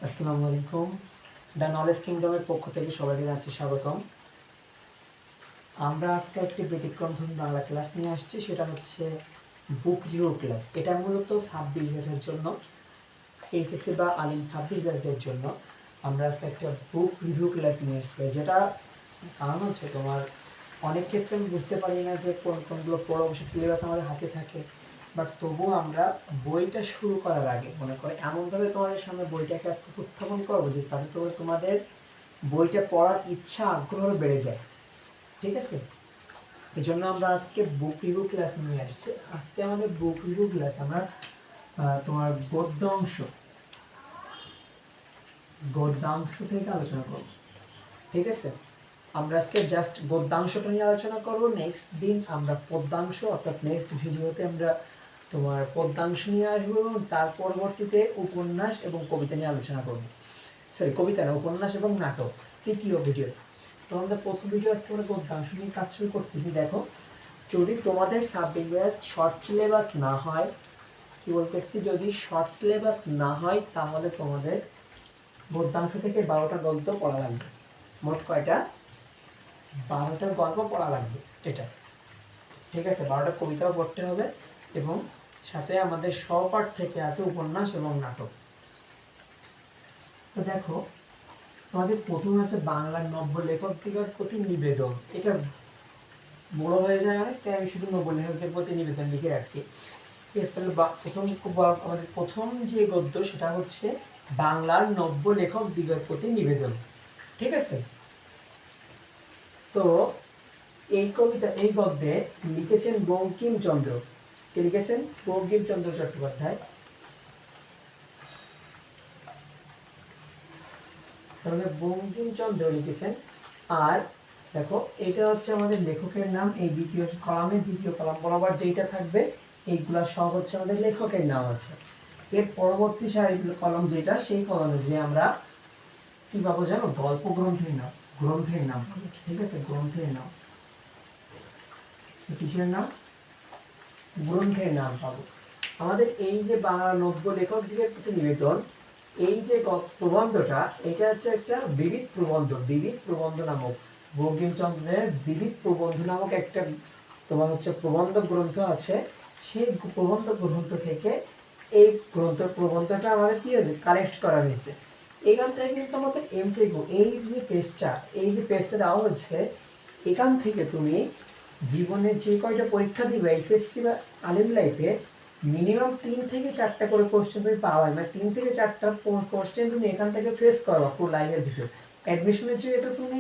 আসসালামু আলাইকুম। The knowledge কিংডমের পক্ষ থেকে সবাইকে জানাচ্ছি স্বাগতম। আমরা আজকে একটি ব্যতিক্রমধর্মী বাংলা ক্লাস নিয়ে আসছি, সেটা হচ্ছে বুক রিভিউ ক্লাস। এটা মূলত 26 ব্যাচের জন্য, এইচএসসি বা আলিম 26 ব্যাচের জন্য আমরা আজকে একটা বুক রিভিউ ক্লাস নিয়ে এসেছি। যেটা কারণ হচ্ছে তোমার অনেক ক্ষেত্রে আমি বুঝতে পারি না যে কোনগুলো পড়া, অবশ্যই সিলেবাস আমাদের হাতে থাকে, বাট তবুও আমরা বইটা শুরু করার আগে মনে করে এমনভাবে তোমাদের সামনে বইটাকে আজকে উপস্থাপন করবো যে তাতে তোমাদের বইটা পড়ার ইচ্ছা আগ্রহ বেড়ে যায়। ঠিক আছে, এই জন্য আমরা আজকে বুক রিভিউ ক্লাস নিয়ে আসছি। আজকে আমাদের বুক রিভিউ ক্লাস আমরা তোমার গদ্যাংশ থেকে আলোচনা করব। ঠিক আছে, আমরা আজকে জাস্ট গদ্যাংশটা নিয়ে আলোচনা করব। নেক্সট দিন আমরা পদ্যাংশ, অর্থাৎ নেক্সট ভিডিওতে আমরা তোমার পদ্যাংশ নিয়ে আসবো এবং তার পরবর্তীতে উপন্যাস এবং কবিতা নিয়ে আলোচনা করবো। কবিতা না, উপন্যাস এবং নাটক তৃতীয় ভিডিও। তো আমাদের প্রথম ভিডিও আজকে আমরা গদ্যাংশ নিয়ে কাজ শুরু করতেছি। দেখো, যদি তোমাদের সাবজেক্ট শর্ট সিলেবাস না হয়, কি বলতেছি, যদি শর্ট সিলেবাস না হয় তাহলে তোমাদের গদ্যাংশ থেকে 12টা গল্প পড়া লাগবে। মোট কয়টা? 12টা গল্প পড়া লাগবে এটা। ঠিক আছে, 12টা কবিতাও পড়তে হবে এবং সাথে আমাদের সহপাঠ থেকে আছে উপন্যাস এবং নাটক। তো দেখো, তোমাদের প্রথম আছে বাংলার নব্য লেখকদিগের প্রতি নিবেদন। এটা বড় হয়ে যায় অনেক, তাই আমি শুধু নব্য লেখকদের প্রতি নিবেদন লিখে রাখছি। তাহলে আমাদের প্রথম যে গদ্য সেটা হচ্ছে বাংলার নব্য লেখকদিগের প্রতি নিবেদন। ঠিক আছে, তো এই কবিতা, এই গদ্যে লিখেছেন বঙ্কিমচন্দ্র। কে লিখেছেন? বঙ্কিমচন্দ্র চট্টোপাধ্যায়। তাহলে বঙ্কিমচন্দ্র লিখেছেন। আর দেখো, এটা হচ্ছে আমাদের লেখকের নাম। এই দ্বিতীয় কলামের দ্বিতীয় কলাম বরাবর যেটা থাকবে এইগুলা সব হচ্ছে আমাদের লেখকের নাম আছে। এর পরবর্তী সারি কলম যেটা, সেই কলমে যে আমরা কি পাবো জানো? গল্প গ্রন্থের নাম, গ্রন্থের নাম। ঠিক আছে, গ্রন্থের নাম। কিসের নাম? গ্রন্থের নাম পাবো। আমাদের এই যে বাংলা নব্য লেখকদিগের প্রতি নিবেদন, এই যে প্রবন্ধটা, এটা হচ্ছে একটা বিবিধ প্রবন্ধ। বিবিধ প্রবন্ধ নামক, বঙ্কিমচন্দ্রের বিবিধ প্রবন্ধ নামক একটা তোমার হচ্ছে প্রবন্ধ গ্রন্থ আছে। সেই প্রবন্ধ গ্রন্থ থেকে এই প্রবন্ধটা আমাদের কি হয়েছে, কালেক্ট করা হয়েছে। এখান থেকে কিন্তু আমাদের এমসিকিউ, এই যে পেজটা দেওয়া হচ্ছে, এখান থেকে তুমি জীবনে যে কয়টা পরীক্ষা দিবে এইচএসসি বা আলিম লাইফে, মিনিমাম 3 থেকে 4টা করে কোশ্চেন তুমি পাওয়া, মানে 3 থেকে 4টা কোশ্চেন তুমি এখান থেকে ফেস করো পুরো লাইফের ভিতর। অ্যাডমিশনের চেয়ে তো তুমি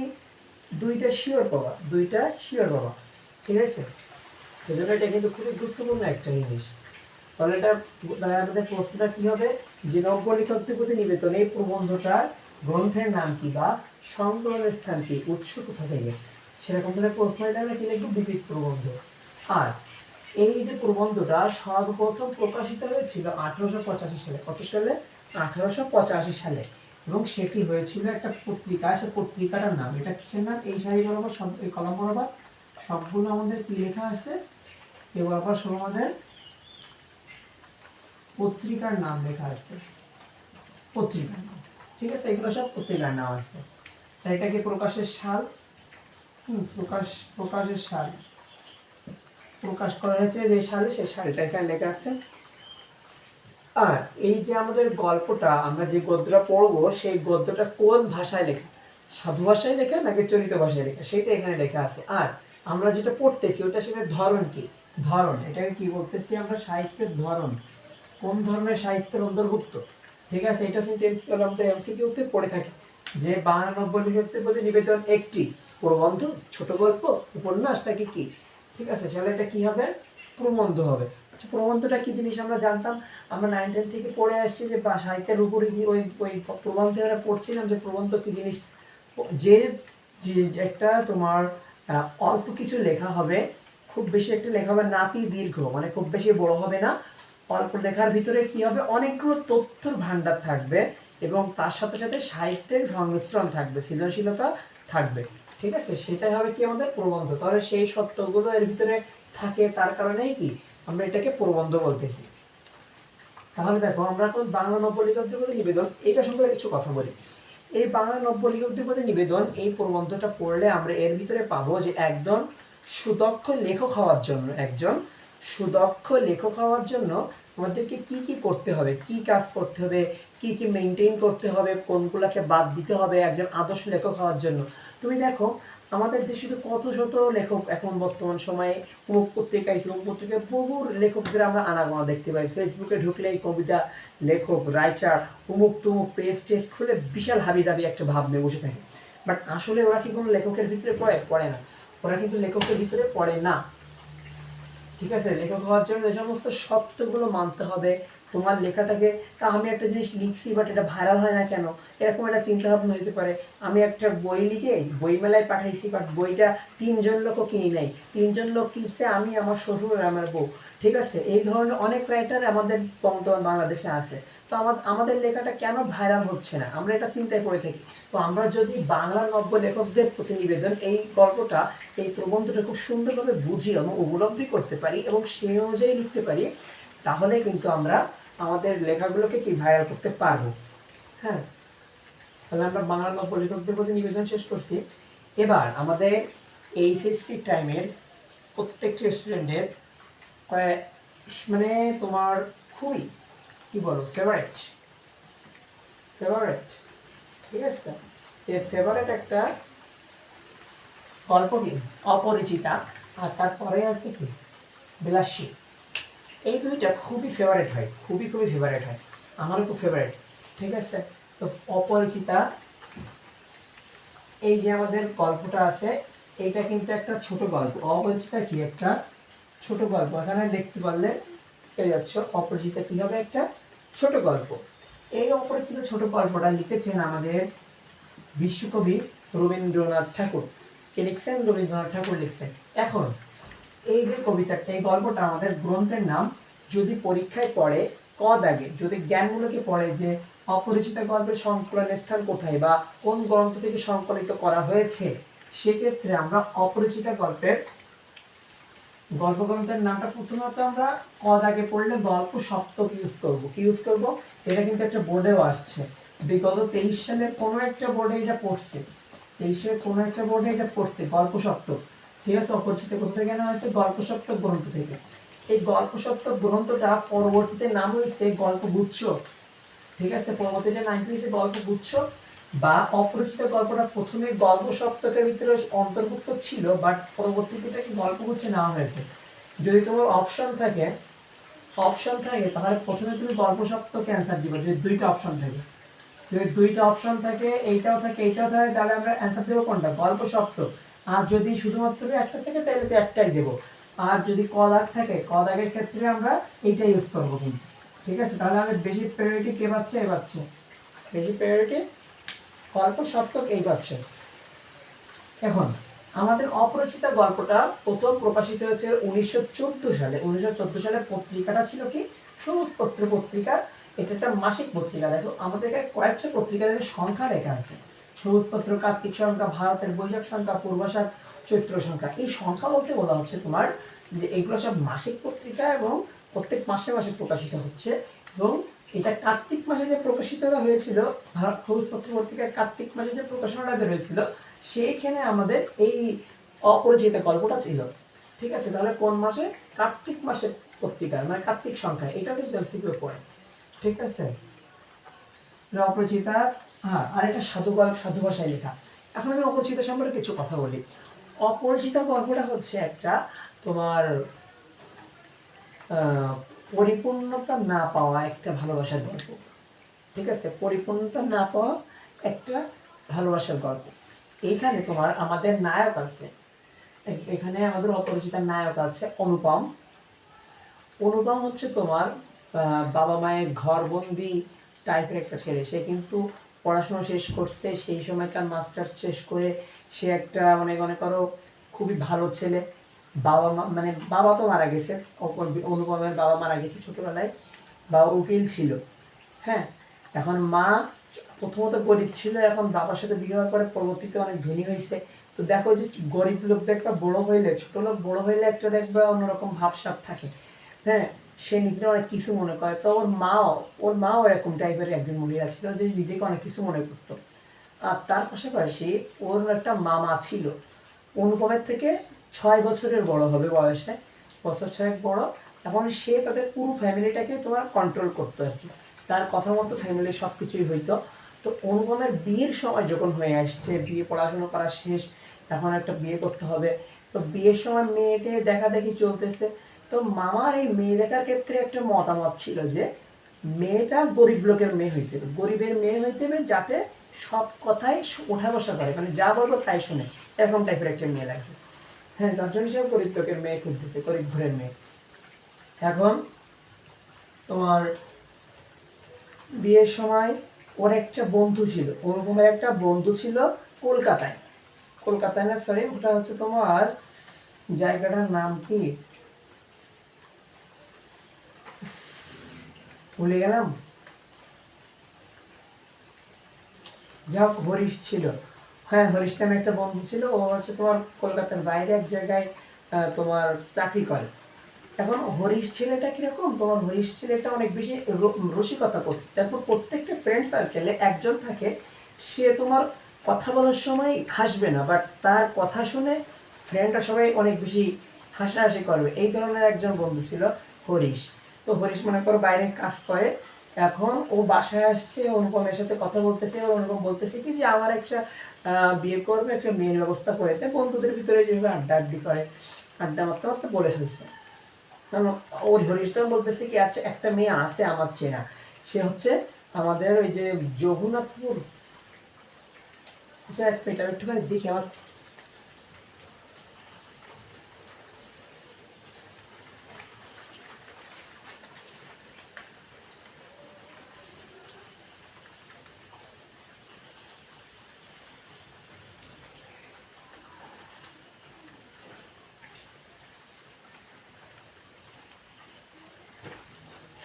2টা শিওর পাবা, 2টা শিওর পাবা। ঠিক আছে, সেজন্য এটা কিন্তু খুবই গুরুত্বপূর্ণ একটা জিনিস। তাহলে এটা আমাদের প্রশ্নটা কি হবে, যে নব্য লেখকদের প্রতি নিবেদন, এই প্রবন্ধটার গ্রন্থের নাম কি বা সংকলনের স্থান কি, উৎস কোথা থেকে, সেরকম ধরনের প্রশ্ন এটা আমরা কি লিখবো? বিবিধ প্রবন্ধ। আর এই যে প্রবন্ধটা সর্বপ্রথম প্রকাশিত হয়েছিল 1885 সালে। কত সালে? 1885 সালে। এবং সেটি হয়েছিল একটা পত্রিকা। সে পত্রিকাটার নাম, এটা কিসের নাম? এই সারি বরাবর, এই কলম বরাবর সবগুলো আমাদের কি লেখা আছে, এ বরাবর সব আমাদের পত্রিকার নাম লেখা আছে, পত্রিকার নাম। ঠিক আছে, এগুলো সব পত্রিকার নাম আছে। এটাকে প্রকাশের সাল, প্রকাশের সাল, প্রকাশ করা হয়েছে যে সালে, সেই সালটা এখানে লেখা আছে। আর এই যে আমাদের গল্পটা, আমরা যে গদ্যটা পড়বো, সেই গদ্যটা কোন ভাষায় লেখা, সাধু ভাষায় লেখা নাকি চলিত ভাষায় লেখা, সেটা এখানে লেখা আছে। আর আমরা যেটা পড়তেছি ওটা সেটা ধরন কি, ধরন, এটাকে কি বলতেছি আমরা? সাহিত্যের ধরন। কোন ধরনের সাহিত্যের অন্তর্ভুক্ত। ঠিক আছে, এটা কিন্তু আমাদের এমসিকিউতে পড়ে থাকে যে বাংলা নব্য লেখকদের প্রতি নিবেদন একটি প্রবন্ধ, ছোট গল্প, উপন্যাস নাকি কি। ঠিক আছে, তাহলে এটা কি হবে? প্রবন্ধ হবে। আচ্ছা, প্রবন্ধটা কি জিনিস আমরা জানতাম, আমরা 9, 10 থেকে পড়ে আসছি যে সাহিত্যের উপরে ওই ওই প্রবন্ধে আমরা পড়ছিলাম যে প্রবন্ধ কি জিনিস। যে একটা তোমার অল্প কিছু লেখা হবে, খুব বেশি একটা লেখা হবে, নাতি দীর্ঘ, মানে খুব বেশি বড় হবে না। অল্প লেখার ভিতরে কি হবে, অনেকগুলো তথ্যের ভান্ডার থাকবে এবং তার সাথে সাথে সাহিত্যের সংমিশ্রণ থাকবে, সৃজনশীলতা থাকবে। ঠিক আছে, সেটাই হবে কি আমাদের প্রবন্ধ। তাহলে সেই সত্যগুলো এর ভিতরে থাকে, তার কারণেই কি আমরা এটাকে প্রবন্ধ বলতেছি। তাহলে দেখো আমরা এখন বাংলা নব্য লেখকদের প্রতি নিবেদন এটা সম্পর্কে কিছু কথা বলি। এই বাংলা নব্য লেখকদের প্রতি নিবেদন এই প্রবন্ধটা পড়লে আমরা এর ভিতরে পাবো যে একজন সুদক্ষ লেখক হওয়ার জন্য আমাদেরকে কি কি করতে হবে, কি কাজ করতে হবে, কি কি মেনটেন করতে হবে, কোনগুলোকে বাদ দিতে হবে একজন আদর্শ লেখক হওয়ার জন্য। তুমি দেখো আমাদের দেশে তো কত শত লেখক এখন বর্তমান সময়ে অমুক পত্রিকায় বহু লেখকদের আমরা আনাগোনা দেখতে পাই। ফেসবুকে ঢুকলেই কবিতা লেখক, রাইটার, অমুক তমুক পেজ টেজ খুলে বিশাল হাবিদাবি একটা ভাব নিয়ে বসে থাকে। বাট আসলে ওরা কি কোনো লেখকের ভিতরে পড়ে না। ওরা কিন্তু লেখকের ভিতরে পড়ে না। ঠিক আছে, লেখক হওয়ার জন্য এই সমস্ত শর্তগুলো মানতে হবে। তোমার লেখাটাকে, আমি একটা জিনিস লিখছি বাট এটা ভাইরাল হয় না কেন, এরকম একটা চিন্তা ভাবনা হতে পারে। আমি একটা বই লিখে বইমেলায় পাঠাইছি বাট বইটা 3জন লোকও কিনে নেয়, 3জন লোক কিনছে, আমি, আমার শ্বশুর আর আমার বউ। ঠিক আছে, এই ধরনের অনেক রাইটার আমাদের বর্তমান বাংলাদেশে আছে। তো আমাদের লেখাটা কেন ভাইরাল হচ্ছে না, আমরা এটা চিন্তায় করে থাকি। তো আমরা যদি বাংলা নব্য লেখকদের প্রতিনিবেদন এই গল্পটা, এই প্রবন্ধটা খুব সুন্দরভাবে বুঝি এবং উপলব্ধি করতে পারি এবং সেই অনুযায়ী লিখতে পারি, তাহলে কিন্তু আমরা আমাদের লেখাগুলোকে কি ভাইরাল করতে পারবো। হ্যাঁ, তাহলে আমরা বাংলা নব্য লেখকদের প্রতি নিবেদন শেষ করছি। এবার আমাদের এইচএসসি টাইমের প্রত্যেকটা স্টুডেন্টের মানে তোমার খুবই কি বলো ফেভারিট, ঠিক আছে, এর ফেভারিট একটা গল্প কি অপরিচিতা, আর তারপরে আছে কি বিলাসী। এই দুইটা খুবই ফেভারিট হয়, খুবই ফেভারিট হয়, আমারও খুব ফেভারিট। ঠিক আছে, তো অপরিচিতা, এই যে আমাদের গল্পটা আছে এইটা কিন্তু একটা ছোট গল্প। অপরিচিতা কি একটা ছোট গল্প, এখানে দেখতে পারলে পেয়ে যাচ্ছ অপরিচিতা কি হবে একটা ছোট গল্প। এই অপরিচিত ছোট গল্পটা লিখেছেন আমাদের বিশ্বকবি রবীন্দ্রনাথ ঠাকুর। কে লিখছেন? রবীন্দ্রনাথ ঠাকুর লিখছেন। এখন এই যে কবিতাটা, এই গল্পটা আমাদের গ্রন্থের নাম যদি পরীক্ষায় পড়ে ক দাগে, যদি জ্ঞানমূলকে পড়ে যে অপরিচিত গল্পের সংকলনের স্থান কোথায় বা কোন গ্রন্থ থেকে সংকলিত করা হয়েছে, সেক্ষেত্রে আমরা অপরিচিত গল্প গ্রন্থের নামটা প্রথমত আমরা ক দাগে পড়লে গল্প সপ্তক ইউজ করবো। কি ইউজ করবো? এটা কিন্তু একটা বোর্ডেও আসছে, বিগত 23 সালের কোনো একটা বোর্ডে এটা পড়ছে, 23-এর কোনো একটা বোর্ডে এটা পড়ছে গল্প সপ্তক। ঠিক আছে, অপরিচিত কোথা থেকে নেওয়া হয়েছে? গল্প সপ্তক গ্রন্থ থেকে। এই গল্প সপ্তক গ্রন্থটা পরবর্তীতে নাম হয়েছে গল্পগুচ্ছ। ঠিক আছে, পরবর্তীতে নাম হয়েছে গল্পগুচ্ছ বা অপরিচিত গল্পটা প্রথমে গল্প সপ্তকের ভিতরে অন্তর্ভুক্ত ছিল বাট পরবর্তীতে এটাকে গল্পগুচ্ছে নেওয়া হয়েছে। যদি তোমার অপশন থাকে তাহলে প্রথমে তুমি গল্প সপ্তকে অ্যান্সার দিবে, যদি দুইটা অপশন থাকে। যদি দুইটা অপশন থাকে, এইটাও থাকে এইটাও থাকে, তাহলে আমরা অ্যান্সার দেবো কোনটা? গল্প সপ্তক। আর যদি শুধুমাত্র একটা থাকে তাহলে তো একটাই দেবো। আর যদি ক দাগ থাকে, ক দাগের ক্ষেত্রে আমরা এইটা ইউজ করবো কিন্তু। ঠিক আছে, তাহলে আমাদের বেশি প্রায়োরিটি কে পাচ্ছে? এ পাচ্ছে বেশি প্রায়োরিটি গল্প সপ্তক, এই পাচ্ছে। এখন আমাদের অপরিচিত গল্পটা প্রথম প্রকাশিত হয়েছে 1914 সালে। 1914 সালের পত্রিকাটা ছিল কি? সবুজপত্র পত্রিকা। এটা একটা মাসিক পত্রিকা। দেখো আমাদের এখানে কয়েকটা পত্রিকাদের সংখ্যা লেখা আছে। সবুজপত্র, কার্তিক সংখ্যা, ভারতের বৈশাখ সংখ্যা, পূর্বাষাঢ়, চৈত্র সংখ্যা। এই সংখ্যা বলতে বলা হচ্ছে তোমার যে এগুলো সব মাসিক পত্রিকা এবং প্রত্যেক মাসে মাসে প্রকাশিত হচ্ছে। এবং এটা কার্তিক মাসে যে প্রকাশিতটা হয়েছিল, ভারত সবুজপত্র পত্রিকায় কার্তিক মাসে যে প্রকাশনাটা বের হয়েছিল, সেইখানে আমাদের এই অপরিচিত গল্পটা ছিল। ঠিক আছে, তাহলে কোন মাসে? কার্তিক মাসের পত্রিকা, মানে কার্তিক সংখ্যা, এটাও কিন্তু এমসিকিউ পড়ে। ঠিক আছে, অপরিচিতা। হ্যাঁ, আর এটা সাধু ভাষায় লেখা। এখন আমি অপরিচিত সম্পর্কে কিছু কথা বলি। অপরিচিত গল্পটা হচ্ছে একটা তোমার পরিপূর্ণতা না পাওয়া একটা ভালোবাসার গল্প। ঠিক আছে, পরিপূর্ণতা না পাওয়া একটা ভালোবাসার গল্প। এইখানে তোমার আমাদের নায়ক আছে, এখানে আমাদের অপরিচিত নায়ক আছে অনুপম। অনুপম হচ্ছে তোমার বাবা মায়ের ঘরবন্দি টাইপের একটা ছেলে। সে কিন্তু পড়াশোনা শেষ করছে, সেই সময়কার মাস্টার্স শেষ করে সে একটা মনে করো খুবই ভালো ছেলে। বাবা মা মানে বাবা তো মারা গেছে, অনুপমের বাবা মারা গেছে ছোটবেলায়, বাবা উকিল ছিল। হ্যাঁ, এখন মা প্রথমত গরিব ছিল, এখন বাবার সাথে বিবাহ করে পরবর্তীতে অনেক ধনী হয়েছে। তো দেখো যে গরিব লোক দেখবা বড় হইলে, ছোট লোক বড় হইলে একটা দেখবা অন্যরকম ভাবসাব থাকে। হ্যাঁ, সে নিজের অনেক কিছু মনে করে। তো ওর মাও এরকম টাইপের একজন মহিলা ছিল যে নিজেকে অনেক কিছু মনে করতো। আর তার পাশাপাশি ওর একটা মামা ছিল অনুপমের থেকে 6 বছরের বড় হবে বয়সে, বছর 6 বড়। এখন সে তাদের পুরো ফ্যামিলিটাকে তোমার কন্ট্রোল করতো আর কি, তার কথা মতো ফ্যামিলির সব কিছুই হইতো। তো অনুপমের বিয়ের সময় যখন হয়ে আসছে, বিয়ে পড়াশোনা করা শেষ, এখন একটা বিয়ে করতে হবে, তো বিয়ের সময় মেয়েটে দেখা দেখি চলতেছে। তো মামার এই মেয়ে দেখার ক্ষেত্রে একটা মতামত ছিল যে মেয়েটা গরিব লোকের মেয়ে হইতে হবে, গরিবের মেয়ে হইতে হবে, যাতে সব কথাই ওঠা বসা করে, মানে যা বলবো তাই শুনে, এরকম টাইপের একটা মেয়ে লাগবে। হ্যাঁ, তার জন্য সে গরিব লোকের মেয়ে খুঁজতেছে, গরিব ঘরের মেয়ে। এখন তোমার বিয়ের সময় ওর একটা বন্ধু ছিল, অনুপমের একটা বন্ধু ছিল কলকাতায়, কলকাতায় না সরি, ওটা হচ্ছে তোমার জায়গাটার নাম কি ভুলে গেলাম, যা হরিশ ছিল। হ্যাঁ, হরিশ নামে একটা বন্ধু ছিল, ও হচ্ছে তোমার কলকাতার বাইরে এক জায়গায় তোমার চাকরি করে। এখন হরিশ ছেলেটা কিরকম, তোমার হরিশ ছেলেটা অনেক বেশি রসিকতা করতো। তারপর প্রত্যেকটা ফ্রেন্ড সার্কেলে একজন থাকে, সে তোমার কথা বলার সময় হাসবে না, বাট তার কথা শুনে ফ্রেন্ডরা সবাই অনেক বেশি হাসাহাসি করবে, এই ধরনের একজন বন্ধু ছিল হরিশ। তো হরিশ মনে করো বাইরে কাজ করে, এখন ও বাসায় আসছে, অনুপমের সাথে কথা বলতেছে, অনুপম বলতেছে কি যে আমার একটা বিয়ে করবে, একটা মেয়ের ব্যবস্থা করে দেয়, বন্ধুদের ভিতরে যেভাবে আড্ডা আড্ডি করে, আড্ডা মারতে মারতে বলে ফেলছে। কারণ ওই হরিশটাও বলতেছে কি আচ্ছা একটা মেয়ে আছে আমার চেনা, সে হচ্ছে আমাদের ওই যে যমুনাথপুর, আচ্ছা এক মিনিট আমি একটুখানি দেখি আমার,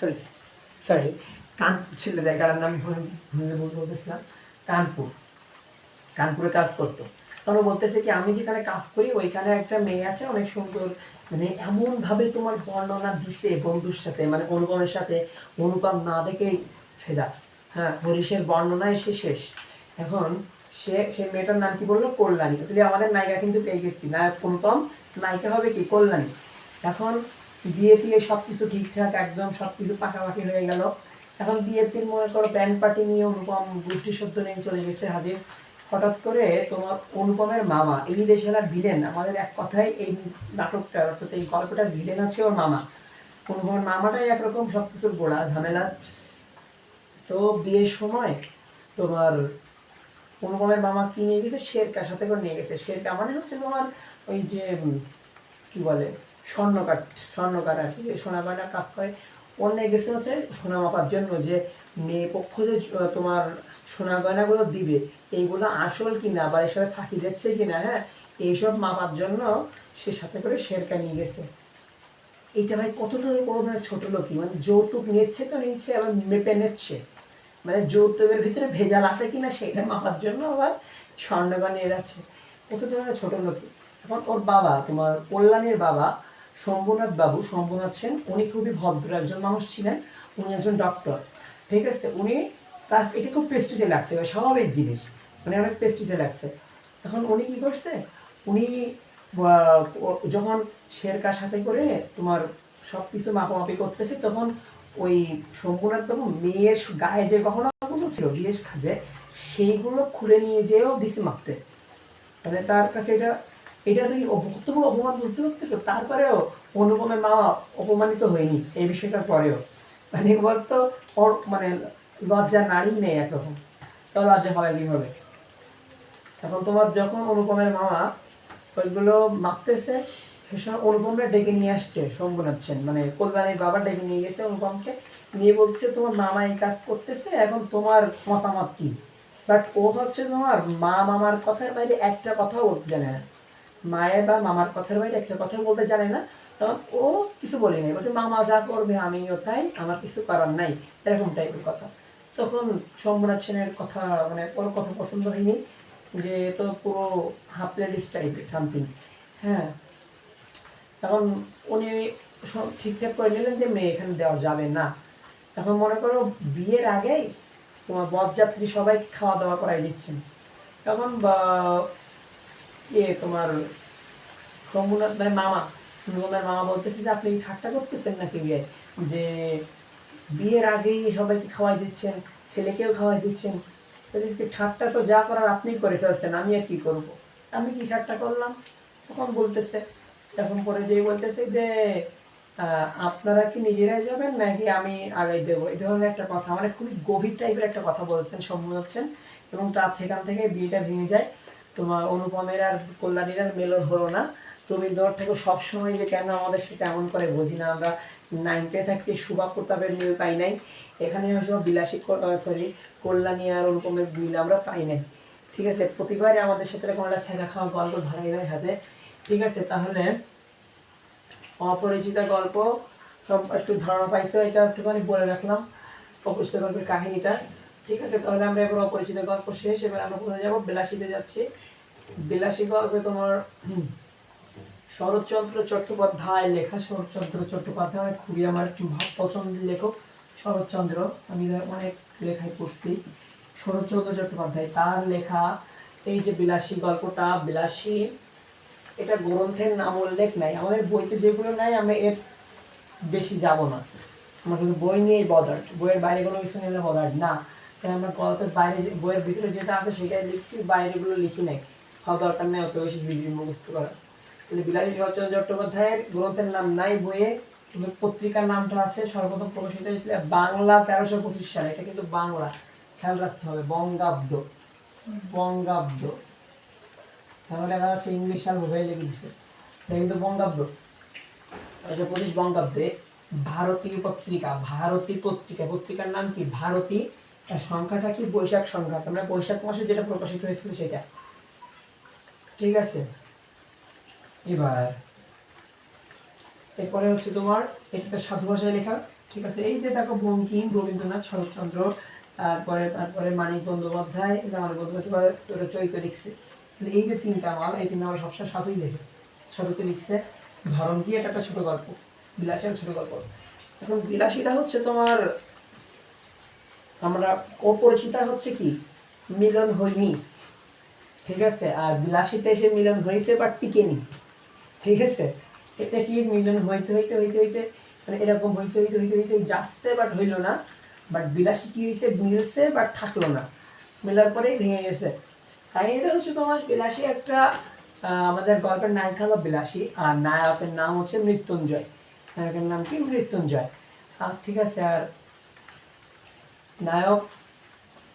সরি সরি, কানপুর ছিল জায়গাটার নাম, বলতেছিলাম কানপুর, কানপুরে কাজ করতো। তখন বলতেছে কি আমি যেখানে কাজ করি ওইখানে একটা মেয়ে আছে অনেক সুন্দর, মানে এমন ভাবে তোমার বর্ণনা দিছে বন্ধুর সাথে, মানে অনুপমের সাথে, অনুপম না দেখেই ফেদা। হ্যাঁ, হরিশের বর্ণনায় সে শেষ। এখন সে মেয়েটার নাম কি বললো, কল্যাণী। তাহলে আমাদের নায়িকা কিন্তু পেয়ে গেছি, নায়ক অনুপম, নায়িকা হবে কি কল্যাণী। এখন বিয়ে টিয়ে সবকিছু ঠিকঠাক একদম সবকিছু পাকাপাকি হয়ে গেল। এখন বিয়ের দিন মনে করো ব্যান্ড পার্টি নিয়ে অনুপম গোষ্ঠী শব্দ নিয়ে চলে গেছে হাজির। হঠাৎ করে তোমার অনুপমের মামা, এই দেশের ভিলেন, আমাদের এক কথায় এই নাটকটা অর্থাৎ এই গল্পটার ভিলেন আছে ওর মামা। অনুপমের মামাটাই একরকম সবকিছুর গোড়া ঝামেলা। তো বিয়ের সময় তোমার অনুপমের মামা কি নিয়ে গেছে, শেরকা সাথে করে নিয়ে গেছে। শেরকা মানে হচ্ছে তোমার ওই যে কি বলে স্বর্ণকার, স্বর্ণকার আর কি, সোনা গয়নার কাজ করে। ওর নিয়ে গেছে হচ্ছে সোনা মাপার জন্য, যে মেয়ে পক্ষ যে তোমার সোনা গয়নাগুলো দিবে এইগুলো আসল কিনা বা এর সাথে ফাঁকি দিচ্ছে কিনা, হ্যাঁ এইসব মাপার জন্য সে সাথে করে শেরকা নিয়ে গেছে। এটা ভাই কতটা বড় ধরনের ছোট লোকই, মানে যৌতুক নিচ্ছে তো নিচ্ছে, আবার মেপে নিচ্ছে, মানে যৌতুকের ভিতরে ভেজাল আছে কিনা সেটা মাপার জন্য আবার স্বর্ণগা নিয়ে যাচ্ছে, কত ধরনের ছোট লোকই। এখন ওর বাবা তোমার কল্যাণীর বাবা শম্ভুনাথ বাবু, শম্ভুনাথ সেন, উনি খুবই ভদ্র একজন মানুষ ছিলেন, উনি একজন ডক্টর, ঠিক আছে। উনি তার এটা খুব প্রেস্টিজে লাগছে, স্বাভাবিক জিনিস, মানে অনেক প্রেস্টিজে লাগছে। এখন উনি কি করছে, উনি যখন শেরকার সাথে করে তোমার সব কিছু মাপামাপি করতেছে, তখন ওই শম্ভুনাথ বাবু মেয়ের গায়ে যে গহনাগুলো ছিল বিয়ের কাজে, সেইগুলো খুলে নিয়ে যেয়েও দিছে মাপতে। মানে তার কাছে এটা, এটা তুমি কত বড় অপমান বুঝতে পারতেছো। তারপরেও অনুপমের মা অপমানিত হয়নি এই বিষয়টার পরেও, মানে বলতো ওর মানে লজ্জা নারী নেই একরকম, তো লজ্জা হবে কিভাবে। এখন তোমার যখন অনুপমের মামা ওইগুলো মাপতেছে, সে সময় অনুপমরা ডেকে নিয়ে আসছে শম্ভুনাথ সেন, মানে কল্যাণীর বাবা ডেকে নিয়ে গেছে অনুপমকে, নিয়ে বলছে তোমার মামা এই কাজ করতেছে, এখন তোমার মতামত কি। বাট ও হচ্ছে তোমার মা মামার কথার বাইরে একটা কথাও বলতে জানে না, মায়ের বা মামার কথার বাইরে একটা কথা বলতে জানে না। তখন ও কিছু বলে নাই, বলছে মামা যা করবে আমিও তাই, আমার কিছু করার নাই, এরকম টাইপের কথা। তখন শম্ভুনাথ সেনের কথা মানে ওর কথা পছন্দ হয়নি, যে তো পুরো হাফ লেডিস টাইপের সামথিং। হ্যাঁ, তখন উনি সব ঠিকঠাক করে নিলেন যে মেয়ে এখানে দেওয়া যাবে না। এখন মনে করো বিয়ের আগেই তোমার বরযাত্রী সবাই খাওয়া দাওয়া করাই দিচ্ছেন। তখন তোমার শম্ভুনাথ ভাই মামা, নুরুলের মামা বলতেছে যে আপনি ঠাট্টা করতেছেন নাকি বিয়ে, যে বিয়ের আগেই সবাইকে খাওয়াই দিচ্ছেন, ছেলেকেও খাওয়াই দিচ্ছেন, ঠাট্টা তো যা করার আপনিই করে ফেলছেন, আমি আর কি করব, আমি কি ঠাট্টা করলাম? তখন বলতেছে, তখন পরে যেই বলতেছে যে আপনারা কি নিজেরাই যাবেন নাকি আমি আগাই দেবো, এই ধরনের একটা কথা, মানে খুবই গভীর টাইপের একটা কথা বলছেন সম্ভব হচ্ছেন। এবং তার সেখান থেকে বিয়েটা ভেঙে যায়। তোমার অনুপমের আর কল্যাণীর আর মেলন হলো না। রবীন্দ্রনাথ ঠাকুর সবসময় যে কেন আমাদের সেটা এমন করে বুঝি না আমরা। 9 থাকতে সুভা প্রতাপের মিল পাই নাই, এখানে সব বিলাসী কল্যাণী আর অনুপমের মিল আমরা পাই নাই। ঠিক আছে, প্রতিবারই আমাদের সাথে কোনো একটা ছেঁকা খাওয়া গল্প ধরাই দেয় হাতে। ঠিক আছে, তাহলে অপরিচিতা গল্প সব একটু ধারণা পাইছো, এটা একটুখানি বলে রাখলাম অপরিচিত গল্পের কাহিনীটা। ঠিক আছে, তাহলে আমরা এবার অপরিচিত গল্প শেষ, এবার আমরা কোথায় যাবো, বিলাসীতে যাচ্ছি। বিলাসী গল্পে তোমার শরৎচন্দ্র চট্টোপাধ্যায় লেখা। শরৎচন্দ্র চট্টোপাধ্যায় খুবই আমার পছন্দের লেখক শরৎচন্দ্র, আমি অনেক লেখাই পড়ছি। শরৎচন্দ্র চট্টোপাধ্যায় তার লেখা এই যে বিলাসী গল্পটা, বিলাসী এটা গ্রন্থের নাম উল্লেখ নাই, আমাদের বইতে যেগুলো নাই আমরা এর বেশি যাব না, আমরা কিন্তু বই নিয়েই বদার্ড, বইয়ের বাইরে কোনো কিছু নিয়ে বদার্ড না। তাই আমরা গল্পের বাইরে বইয়ের ভিতরে যেটা আছে সেটাই লিখছি, বাইরেগুলো লিখি নাই, হওয়া দরকার নেই অত বেশি ভিডিও মুখস্থ করা। কিন্তু বিলাসী শরৎচন্দ্র চট্টোপাধ্যায়ের গ্রন্থের নাম নাই বইয়ে, কিন্তু পত্রিকার নামটা আছে। সর্বপ্রথম প্রকাশিত হয়েছিল বাংলা 1325 সালে, এটা কিন্তু বাংলা, খেয়াল রাখতে হবে, বঙ্গাব্দ, বঙ্গাব্দ, তাহলে দেখা যাচ্ছে ইংলিশ সাল মোবাইল লিখে দিচ্ছে, এটা কিন্তু বঙ্গাব্দ 1325 বঙ্গাব্দে ভারতী পত্রিকা, ভারতী পত্রিকা, পত্রিকার নাম কি ভারতী, সংখ্যাটা কি বৈশাখ সংখ্যা, তোমরা বৈশাখ মাসে যেটা প্রকাশিত হয়েছিল সেটা। ঠিক আছে, এবার এরপরে হচ্ছে তোমার এটা সাধু ভাষায় লেখা। ঠিক আছে, এই যে দেখো বঙ্কিম, রবীন্দ্রনাথ, শরৎচন্দ্র, তারপরে তারপরে মানিক বন্দ্যোপাধ্যায়, আমার বন্দ্যোপাধ্যায় চরিত্র লিখছে। এই যে তিনটা মাল, এই তিনটা মাল সবসময় সাধুই লেখে, সাধুতে লিখছে। ধরন কি, এটা একটা ছোট গল্প, বিলাসী ছোট গল্প। এখন বিলাসীটা হচ্ছে তোমার আমরা অপরিচিতা হচ্ছে কি মিলন হয়নি, ঠিক আছে, আর বিলাসীতে এসে মিলন হয়েছে বাট টিকেনি। ঠিক আছে, এটা কি মিলন হইতে হইতে হইতে হইতে মানে এরকম হইতে হইতে হইতে হইতে যাচ্ছে বাট হইল না, বাট বিলাসী কি হয়েছে মিলছে বাট থাকলো না, মেলার পরেই ভেঙে গেছে। কাহিনীটা হচ্ছে তোমার বিলাসী একটা আমাদের গল্পের নায়ক হলো বিলাসী, আর নায়কের নাম হচ্ছে মৃত্যুঞ্জয়, নায়কের নাম কি মৃত্যুঞ্জয়। ঠিক আছে, আর নায়ক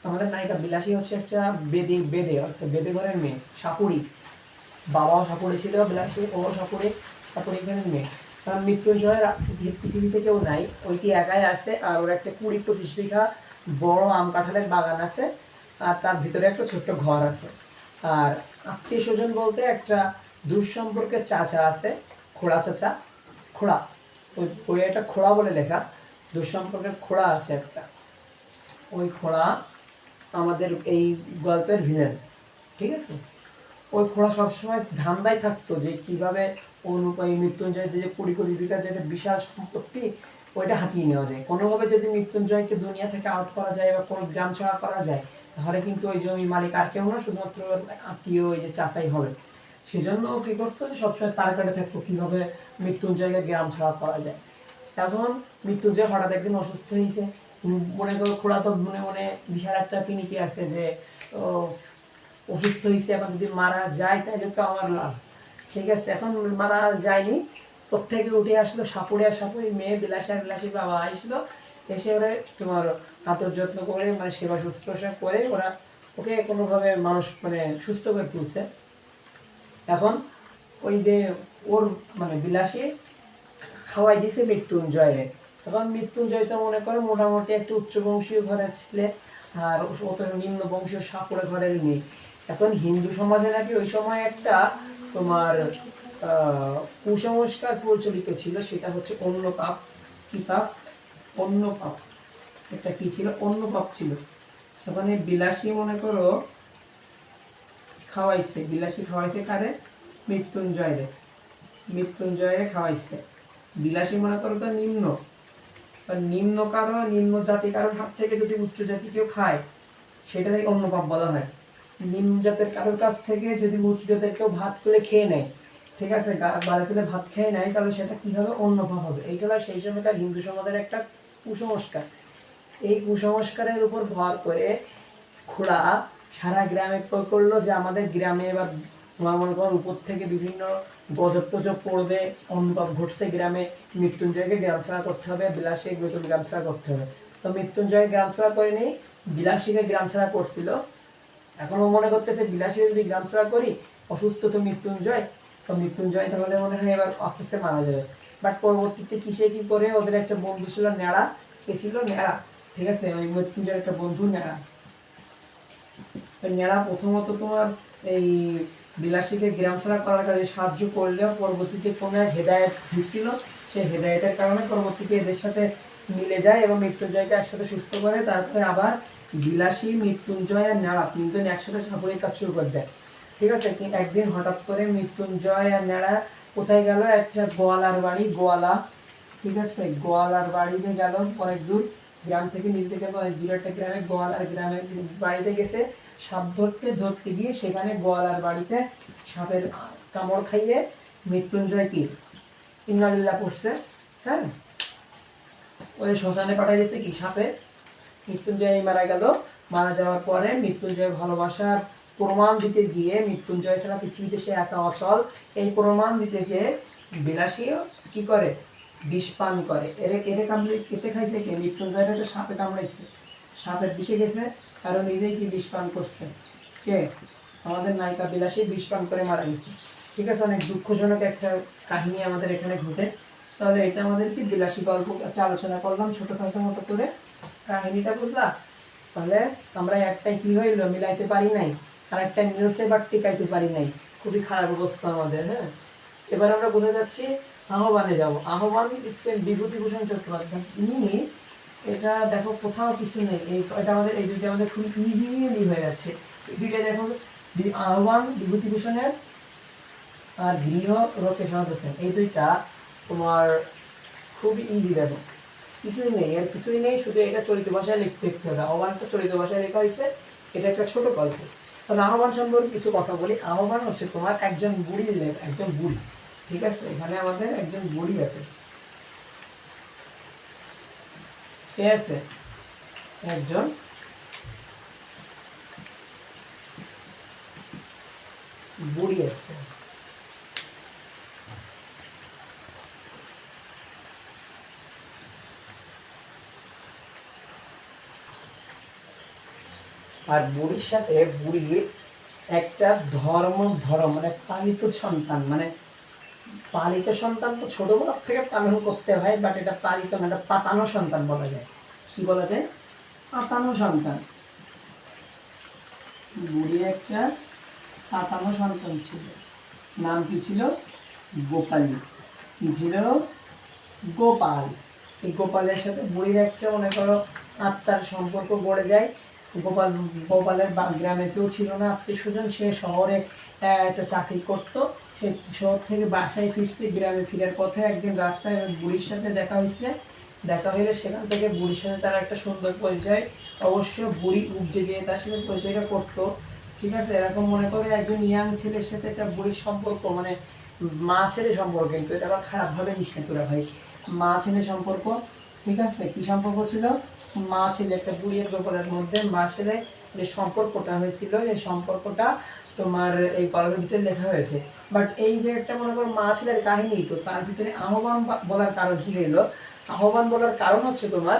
আমাদের নায়িকা বিলাসী হচ্ছে একটা বেদে অর্থাৎ বেদে ঘরের মেয়ে, সাপুড়ি, বাবাও সাপুড়ে ছিল বিলাসী, ও সাপুড়ে, সাপুড়ে ঘরের মেয়ে। কারণ মৃত্যুঞ্জয়ের পৃথিবীতে কেউ নাই, ওইটি একাই আছে, আর ওর একটা 20-25 বিঘা বড় আম কাঁঠালের বাগান আছে, আর তার ভিতরে একটা ছোট্ট ঘর আছে। আর আত্মীয় স্বজন বলতে একটা দূর সম্পর্কের চাচা আছে, খোড়া চাচা, খোড়া, ওই একটা খোড়া বলে লেখা, দূর সম্পর্কের খোড়া আছে একটা, ওই খোড়া আমাদের এই গল্পের ভিলেন। ঠিক আছে, ওই খোড়া সবসময় ধান্দায় থাকতো যে কিভাবে অনুপায়ী মৃত্যুঞ্জয় যে 20-25 বিঘা যেটা বিশাল সম্পত্তি, ওইটা হাতিয়ে নেওয়া যায় কোনোভাবে। যদি মৃত্যুঞ্জয়কে দুনিয়া থেকে আউট করা যায় বা কোনো গ্রাম ছাড়া করা যায়, তাহলে কিন্তু ওই জমি মালিক আর কেউ না, শুধুমাত্র আত্মীয় ওই যে চাচাই হবে। সেজন্য ও কি করতো, যে সবসময় তার কাটে থাকতো কিভাবে মৃত্যুঞ্জয়কে গ্রাম ছাড়া করা যায়। এখন মৃত্যুঞ্জয় হঠাৎ একদিন অসুস্থ হয়েছে, মনে করো খোড়া তো মনে মনে বিশাল একটা পিনিকি আছে যে অসুস্থ হয়েছে, এখন যদি মারা যায় তাহলে তো আমার লাভ। ঠিক আছে, এখন মারা যায়নি, প্রত্যেকে উঠে আসলো, সাপুড়ে আর সাপুড়ি মেয়ে, বিলাসী আর বিলাসী বাবা আসলো, এসে ওরা তোমার আদর যত্ন করে মানে সেবা শুশ্রূষা করে ওরা ওকে কোনোভাবে মানুষ মানে সুস্থ করে তুলছে। এখন ওই যে ওর মানে বিলাসী খাওয়াই দিছে মৃত্যুঞ্জয়ে। এখন মৃত্যুঞ্জয় তো মনে করে মোটামুটি একটা উচ্চ বংশীয় ঘরের ছেলে, আর অত নিম্ন বংশীয় সাপুড়ে ঘরের মেয়ে। এখন হিন্দু সমাজে নাকি ওই সময় একটা তোমার কুসংস্কার প্রচলিত ছিল, সেটা হচ্ছে অন্য পাপ। কি পাপ? অন্য পাপ। একটা কি ছিল? অন্য পাপ ছিল। ওখানে বিলাসী মনে করো খাওয়াইছে, বিলাসী খাওয়াইছে কারে? মৃত্যুঞ্জয় রে, মৃত্যুঞ্জয়ে খাওয়াইছে। বিলাসী মনে করো তো নিম্ন, নিম্ন কারো, নিম্ন জাতি কারোর হাত থেকে যদি উচ্চ জাতি কেউ খায় সেটাই অন্নপাপ বলা হয়। নিম্ন জাতের কারোর কাছ থেকে যদি উচ্চ জাতের কেউ ভাত তুলে খেয়ে নেয়, ঠিক আছে, বাড়ি তুলে ভাত খেয়ে নেয়, তাহলে সেটা কি হবে? অন্নপাপ হবে। এইটা হলো সেই সময়কার হিন্দু সমাজের একটা কুসংস্কার। এই কুসংস্কারের উপর ভর করে খোড়া সারা গ্রামে প্রয়োগ করলো যে আমাদের গ্রামে এবার তোমার মনে করো উপর থেকে বিভিন্ন গজব টজব পড়বে, অন্নপাপ ঘটছে গ্রামে, মৃত্যুঞ্জয়কে গ্রাম ছাড়া করতে হবে, বিলাসী বেতন গ্রাম ছাড়া করতে হবে। তো মৃত্যুঞ্জয় গ্রাম ছাড়া করেনি, বিলাসীকে গ্রাম ছাড়া করছিল। এখনো মনে করতেছে বিলাসীকে যদি গ্রাম ছাড়া করি, অসুস্থ তো মৃত্যুঞ্জয়, তো মৃত্যুঞ্জয় তাহলে মনে হয় এবার আস্তে আস্তে মারা যাবে। বাট পরবর্তীতে কিসে কি করে ওদের একটা বন্ধু ছিল ন্যাড়া, কে ছিল? ন্যাড়া, ঠিক আছে, ওই মৃত্যুঞ্জয়ের একটা বন্ধু ন্যাড়া। ন্যাড়া প্রথমত তোমার এই বিলাসীকে গ্রাম ছাড়া করার কাজে সাহায্য করলেও পরবর্তীতে কোনো এক হেদায়েত ঢুকছিল, সেই হেদায়েতের কারণে পরবর্তীতে এদের সাথে মিলে যায় এবং মৃত্যুঞ্জয়কে একসাথে সুস্থ করে। তারপরে আবার বিলাসী, মৃত্যুঞ্জয় আর ন্যাড়া তিনজন একসাথে সাপুরের কাজ শুরু করে দেয়, ঠিক আছে। একদিন হঠাৎ করে মৃত্যুঞ্জয় আর ন্যাড়া কোথায় গেল? একটা গোয়ালার বাড়ি, গোয়ালা, ঠিক আছে, গোয়ালার বাড়িতে গেল। অনেক দূর গ্রাম থেকে, নিজে থেকে অনেক দূর একটা গ্রামে, গোয়ালার গ্রামের বাড়িতে গেছে সাপ ধরতে, ধরতে গিয়ে সেখানে গোয়ালার বাড়িতে সাপের কামড় খাইয়ে মৃত্যুঞ্জয় কি ইন্নালিল্লাহ পড়ছে, হ্যাঁ, ওই শ্মশানে পাঠাই দিয়েছে কি সাপে। মৃত্যুঞ্জয় মারা গেল। মারা যাওয়ার পরে মৃত্যুঞ্জয় ভালোবাসার প্রমাণ দিতে গিয়ে, মৃত্যুঞ্জয় ছাড়া পৃথিবীতে সে একা অচল, এই প্রমাণ দিতে যে বিলাসীও কি করে? বিষ পান করে। এরে কামড়ে কেটে খাইছে কে? মৃত্যুঞ্জয়টা তো সাপে কামড়াইছে, সাপের বিষে গেছে, কারণ নিজেই কি বিষ পান করছে? কে? আমাদের নায়িকা বিলাসী বিষ পান করে মারা গেছে, ঠিক আছে। অনেক দুঃখজনক একটা কাহিনী আমাদের এখানে ঘটে। তাহলে এটা আমাদের কি বিলাসী গল্প একটা আলোচনা করলাম ছোটখাটো মতো করে, কাহিনীটা বুঝলা? তাহলে আমরা একটাই কি হইল মিলাইতে পারি নাই, আর একটা নিউজে বাট টিকাইতে পারি নাই, খুবই খারাপ অবস্থা আমাদের। হ্যাঁ, এবার আমরা বোঝা যাচ্ছি আহ্বানে যাব। আহ্বান লিখছেন বিভূতিভূষণ চট্টোপাধ্যায়। ইনি, এটা দেখো কোথাও কিছু নেই, এটা আমাদের এই দুইটা আমাদের খুব ইজিলি হয়ে যাচ্ছে। এই দুইটা দেখো, আহ্বান বিভূতিভূষণের আর গৃহ রকেশ হোসেন, এই দুইটা তোমার খুবই ইজি। দেখো কিছুই নেই, আর কিছুই নেই, শুধু এটা চলিত ভাষায় লিখতে হবে। আহ্বানটা চলিত ভাষায় লেখা হয়েছে, এটা একটা ছোট গল্প। তাহলে আহ্বান সম্পর্কে কিছু কথা বলি। আহ্বান হচ্ছে তোমার একজন বুড়ি, একজন বুড়ি, ঠিক আছে, এখানে আমাদের একজন বুড়ি আছে, কে আছে? একজন বুড়ি আছে। আর বুড়ির সাথে বুড়ির একটা ধর্ম মানে পালিত সন্তান, মানে পালিত সন্তান তো ছোটবেলা থেকে পালন করতে হয়, বাট এটা পালিত না, এটা পাতানো সন্তান বলা যায়। কি বলা যায়? পাতানো সন্তান। বুড়ির একটা পাতানো সন্তান ছিল, নাম কি ছিল? গোপালী। কি ছিল? গোপাল। এই গোপালের সাথে বুড়ির একটা মনে করো আত্মার সম্পর্ক গড়ে যায়। গোপালের গ্রামে কেউ ছিল না আত্মীয় স্বজন, সে শহরে একটা চাকরি করতো। সে শহর থেকে বাসায় ফিরছে, গ্রামে ফেরার পথে একদিন রাস্তায় বুড়ির সাথে দেখা হয়েছে। দেখা হইলে সেখান থেকে বুড়ির সাথে তার একটা সুন্দর পরিচয়। অবশ্য বুড়ি উপজে যেয়ে তার সাথে পরিচয়টা করতো, ঠিক আছে। এরকম মনে করে একজন ইয়াং ছেলের সাথে একটা বুড়ির সম্পর্ক, মানে মা ছেলে সম্পর্ক, কিন্তু এটা আবার খারাপভাবে নিষ্কাত তোরা ভাই, মা ছেলে সম্পর্ক, ঠিক আছে। কি সম্পর্ক ছিল? মা ছেলে, একটা বুড়ি আর গোপালের মধ্যে মা ছেলে যে সম্পর্কটা হয়েছিল, এই সম্পর্কটা তোমার এই গল্পের ভিতরে লেখা হয়েছে। বাট এই যে একটা মনে করো মা ছেলের কাহিনী, তো তার ভিতরে আহ্বান বলার কারণ কি হইলো? আহ্বান বলার কারণ হচ্ছে তোমার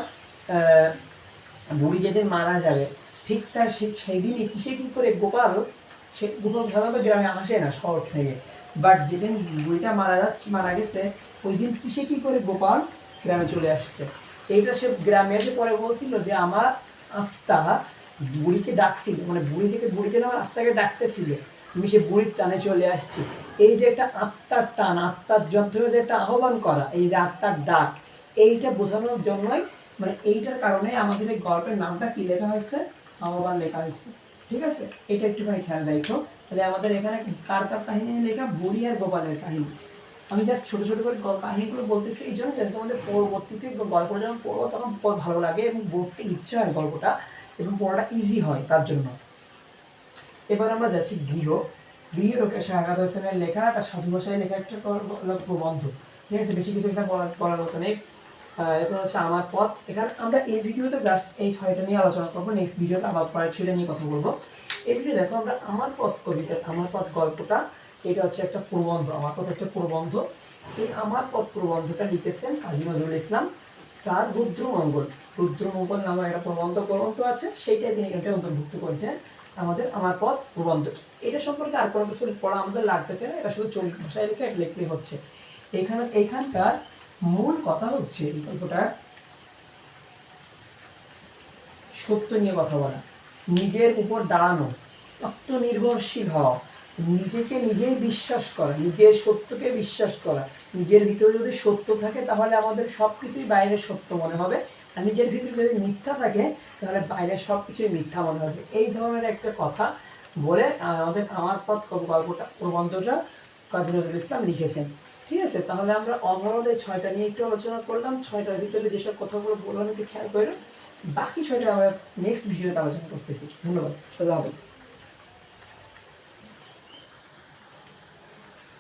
বুড়ি যেদিন মারা যাবে, ঠিক তার সেই দিনই কিসে কি করে গোপাল, সে গোপাল সাধারণত গ্রামে আসে না শহর থেকে, বাট যেদিন বুড়িটা মারা গেছে, ওই দিন কিসে কি করে গোপাল গ্রামে চলে আসছে। এইটা সে গ্রামে এসে পরে বলছিল যে আমার আত্মা বুড়িকে ডাকছিল, মানে বুড়ি থেকে বুড়িতে আমার আত্মাকে ডাকতেছিল, আমি সে বুড়ির টানে চলে আসছি। এই যে একটা আত্মার টান, আত্মার যন্ত্রে যে একটা আহ্বান করা, এই যে আত্মার ডাক, এইটা বোঝানোর জন্যই, মানে এইটার কারণে আমাদের এই গল্পের নামটা কি লেখা হয়েছে? আহ্বান লেখা হয়েছে, ঠিক আছে। এটা একটুখানি খেয়াল রাখো। তাহলে আমাদের এখানে কার কার কাহিনী লেখা? বুড়ি আর গোপালের কাহিনী। আমি জাস্ট ছোট ছোট করে কাহিনীগুলো বলতেছি এই জন্য যাতে তোমাদের পরবর্তীতে গল্পটা যখন পড়বো তখন ভালো লাগে এবং পড়তে ইচ্ছা হয় গল্পটা এবং পড়াটা ইজি হয় তার জন্য। এবার আমরা যাচ্ছি গৃহ। গৃহ শাহাদাত হোসেনের লেখা একটা সাধু ভাষায় লেখা একটা প্রবন্ধ, ঠিক আছে, বেশি কিছু এটা পড়ার মতো নেই। এরপর হচ্ছে আমার পথ। এখানে আমরা এই ভিডিওতে জাস্ট এই 6টা নিয়ে আলোচনা করবো, নেক্সট ভিডিওতে আবার পরের ছেলে নিয়ে কথা বলবো। এই ভিডিও দেখো আমরা আমার পথ কবিতা, আমার পথ গল্পটা, এটা হচ্ছে একটা প্রবন্ধ, আমার পথ একটা প্রবন্ধ। এই আমার পথ প্রবন্ধটা লিখেছেন কাজী নজরুল ইসলাম, তার রুদ্রমঙ্গল, রুদ্রমঙ্গল নামে একটা গ্রন্থ আছে, সেইটাই তিনি এটা অন্তর্ভুক্ত করেছেন আমাদের আমার পথ প্রবন্ধ। এটা সম্পর্কে আর কোনো কিছু পড়া আমাদের লাগতেছে না, এটা শুধু চলিত ভাষায় লিখলেই হচ্ছে। এইখানকার মূল কথা হচ্ছে এই গল্পটা সত্য নিয়ে কথা বলা, নিজের উপর দাঁড়ানো, আত্মনির্ভরশীল হওয়া, নিজেকে নিজেই বিশ্বাস করা, নিজের সত্যকে বিশ্বাস করা। নিজের ভিতরে যদি সত্য থাকে তাহলে আমাদের সব কিছুই বাইরের সত্য মনে হবে, আর নিজের ভিতরে যদি মিথ্যা থাকে তাহলে বাইরের সব কিছুই মিথ্যা মনে হবে। এই ধরনের একটা কথা বলে আমাদের আমার পথ গল্পটা প্রবন্ধটা কাজী নজরুল ইসলাম লিখেছেন। ঠিক আছে, তাহলে আমরা ওভারঅল এই 6টা নিয়ে একটু আলোচনা করলাম। 6টার ভিতরে যেসব কথাগুলো বললাম একটু খেয়াল করে, বাকি 6টা আমরা নেক্সট ভিডিওতে আলোচনা করতেছি। ধন্যবাদ, আল্লাহ হাফেজ।